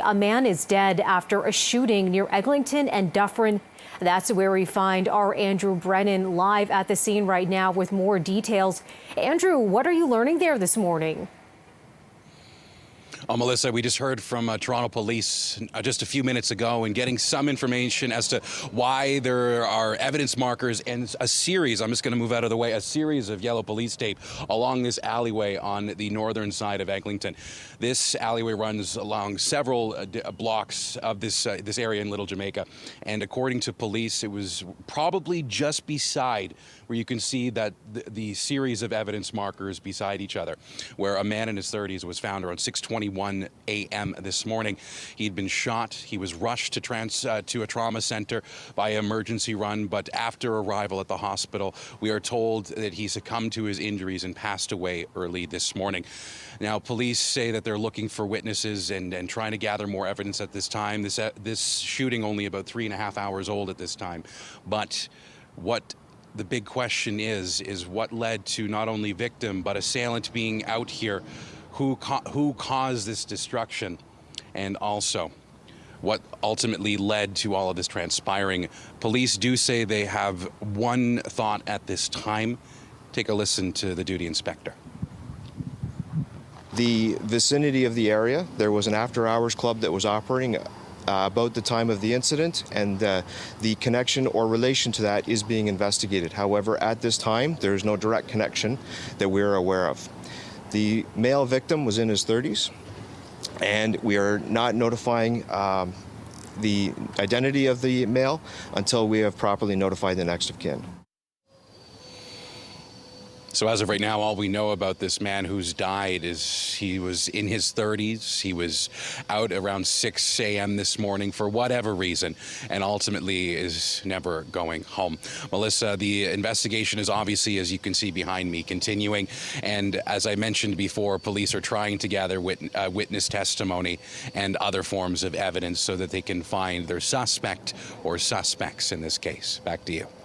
A man is dead after a shooting near Eglinton and Dufferin. That's where we find our Andrew Brennan live at the scene right now with more details. Andrew, what are you learning there this morning? Melissa, we just heard from Toronto Police just a few minutes ago and getting some information as to why there are evidence markers and a series, I'm just going to move out of the way, a series of yellow police tape along this alleyway on the northern side of Eglinton. This alleyway runs along several blocks of this area in Little Jamaica, and according to police, it was probably just beside where you can see that the series of evidence markers beside each other, where a man in his 30s was found around 6:21 a.m. this morning. He'd been shot. He was rushed to a trauma center by emergency run, but after arrival at the hospital, we are told that he succumbed to his injuries and passed away early this morning. Now, police say that they're looking for witnesses and trying to gather more evidence at this time. This shooting only about 3.5 hours old at this time, but what the big question is what led to not only victim but assailant being out here, who caused this destruction, and also what ultimately led to all of this transpiring. Police do say they have one thought at this time. Take a listen to the duty inspector. The vicinity of the area, there was an after-hours club that was operating about the time of the incident, and the connection or relation to that is being investigated. However, at this time, there is no direct connection that we're aware of. The male victim was in his 30s, and we are not notifying the identity of the male until we have properly notified the next of kin. So as of right now, all we know about this man who's died is he was in his 30s. He was out around 6 a.m. this morning for whatever reason, and ultimately is never going home. Melissa, the investigation is obviously, as you can see behind me, continuing. And as I mentioned before, police are trying to gather witness testimony and other forms of evidence so that they can find their suspect or suspects in this case. Back to you.